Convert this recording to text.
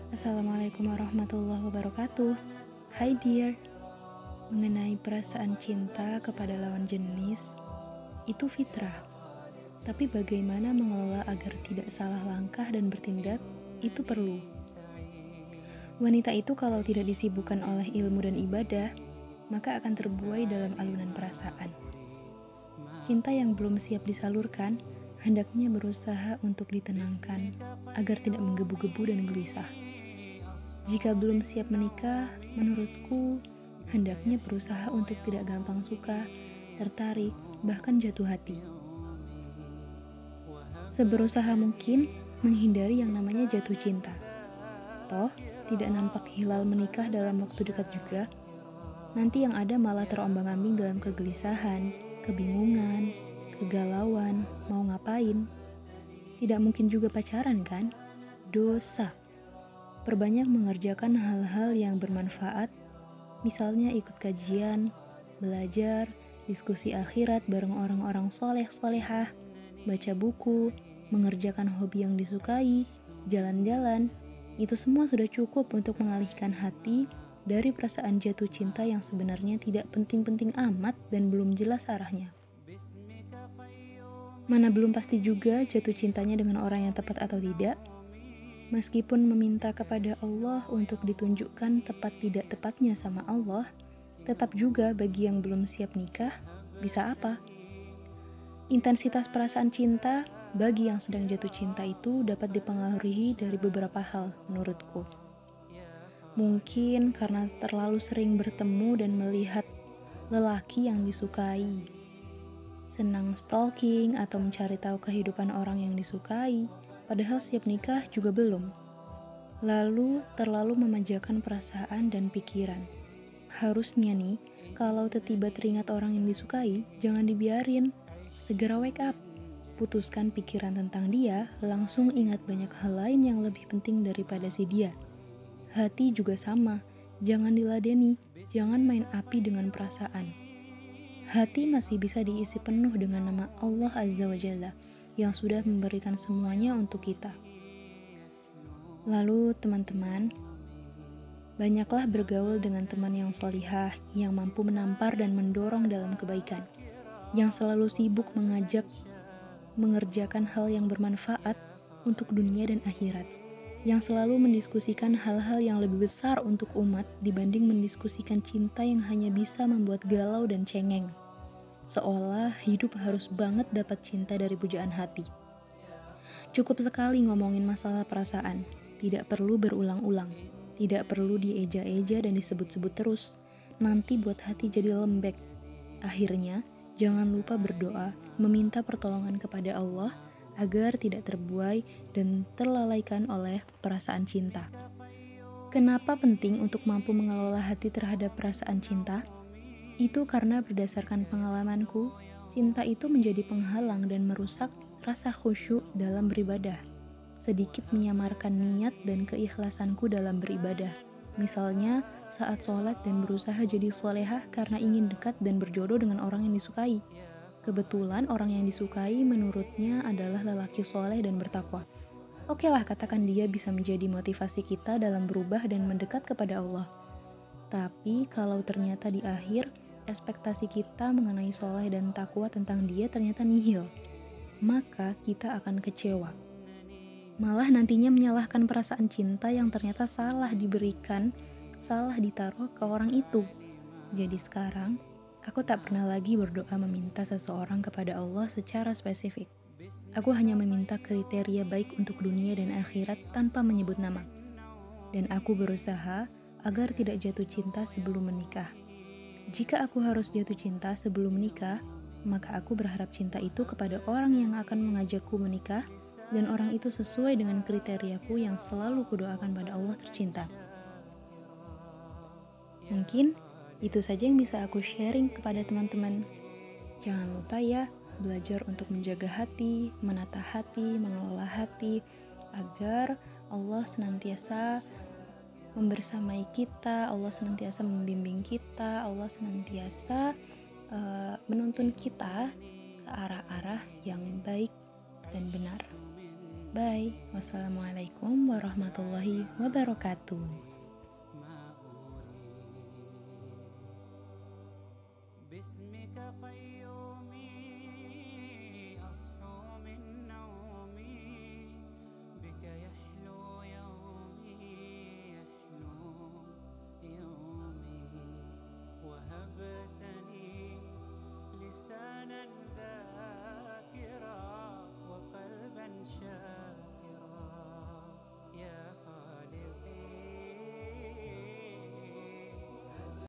Assalamualaikum warahmatullahi wabarakatuh. Hai dear, mengenai perasaan cinta kepada lawan jenis, itu fitrah. Tapi bagaimana mengelola agar tidak salah langkah dan bertindak, itu perlu. Wanita itu kalau tidak disibukkan oleh ilmu dan ibadah, maka akan terbuai dalam alunan perasaan. Cinta yang belum siap disalurkan, hendaknya berusaha untuk ditenangkan, agar tidak menggebu-gebu dan gelisah. Jika belum siap menikah, menurutku hendaknya berusaha untuk tidak gampang suka, tertarik, bahkan jatuh hati. Seberusaha mungkin menghindari yang namanya jatuh cinta. Toh, tidak nampak hilal menikah dalam waktu dekat juga. Nanti yang ada malah terombang-ambing dalam kegelisahan, kebingungan, kegalauan, mau ngapain. Tidak mungkin juga pacaran kan? Dosa. Perbanyak mengerjakan hal-hal yang bermanfaat, misalnya ikut kajian, belajar, diskusi akhirat bareng orang-orang soleh-solehah, baca buku, mengerjakan hobi yang disukai, jalan-jalan. Itu semua sudah cukup untuk mengalihkan hati dari perasaan jatuh cinta yang sebenarnya tidak penting-penting amat dan belum jelas arahnya. Mana belum pasti juga jatuh cintanya dengan orang yang tepat atau tidak. Meskipun meminta kepada Allah untuk ditunjukkan tepat tidak tepatnya sama Allah, tetap juga bagi yang belum siap nikah, bisa apa? Intensitas perasaan cinta bagi yang sedang jatuh cinta itu dapat dipengaruhi dari beberapa hal menurutku. Mungkin karena terlalu sering bertemu dan melihat lelaki yang disukai, senang stalking atau mencari tahu kehidupan orang yang disukai, padahal siap nikah juga belum. Lalu terlalu memanjakan perasaan dan pikiran. Harusnya nih, kalau tiba-tiba teringat orang yang disukai, jangan dibiarin. Segera wake up. Putuskan pikiran tentang dia, langsung ingat banyak hal lain yang lebih penting daripada si dia. Hati juga sama, jangan diladeni, jangan main api dengan perasaan. Hati masih bisa diisi penuh dengan nama Allah Azza wa Jalla yang sudah memberikan semuanya untuk kita. Lalu teman-teman, banyaklah bergaul dengan teman yang solihah, yang mampu menampar dan mendorong dalam kebaikan, yang selalu sibuk mengerjakan hal yang bermanfaat untuk dunia dan akhirat, yang selalu mendiskusikan hal-hal yang lebih besar untuk umat dibanding mendiskusikan cinta yang hanya bisa membuat galau dan cengeng. Seolah hidup harus banget dapat cinta dari pujaan hati. Cukup sekali ngomongin masalah perasaan, tidak perlu berulang-ulang, tidak perlu dieja-eja dan disebut-sebut terus. Nanti buat hati jadi lembek. Akhirnya, jangan lupa berdoa, meminta pertolongan kepada Allah agar tidak terbuai dan terlalaikan oleh perasaan cinta. Kenapa penting untuk mampu mengelola hati terhadap perasaan cinta? Itu karena berdasarkan pengalamanku, cinta itu menjadi penghalang dan merusak rasa khusyuk dalam beribadah. Sedikit menyamarkan niat dan keikhlasanku dalam beribadah. Misalnya, saat sholat dan berusaha jadi solehah karena ingin dekat dan berjodoh dengan orang yang disukai. Kebetulan orang yang disukai menurutnya adalah lelaki soleh dan bertakwa. Oke lah, katakan dia bisa menjadi motivasi kita dalam berubah dan mendekat kepada Allah. Tapi kalau ternyata di akhir, ekspektasi kita mengenai soleh dan takwa tentang dia ternyata nihil, maka kita akan kecewa. Malah nantinya menyalahkan perasaan cinta yang ternyata salah diberikan, salah ditaruh ke orang itu. Jadi sekarang, aku tak pernah lagi berdoa meminta seseorang kepada Allah secara spesifik. Aku hanya meminta kriteria baik untuk dunia dan akhirat tanpa menyebut nama. Dan aku berusaha agar tidak jatuh cinta sebelum menikah. Jika aku harus jatuh cinta sebelum menikah, maka aku berharap cinta itu kepada orang yang akan mengajakku menikah dan orang itu sesuai dengan kriteriaku yang selalu kudoakan pada Allah tercinta. Mungkin itu saja yang bisa aku sharing kepada teman-teman. Jangan lupa ya, belajar untuk menjaga hati, menata hati, mengelola hati, agar Allah senantiasa membersamai kita, Allah senantiasa membimbing kita, Allah senantiasa menuntun kita ke arah-arah yang baik dan benar. Bye. Wassalamualaikum warahmatullahi wabarakatuh.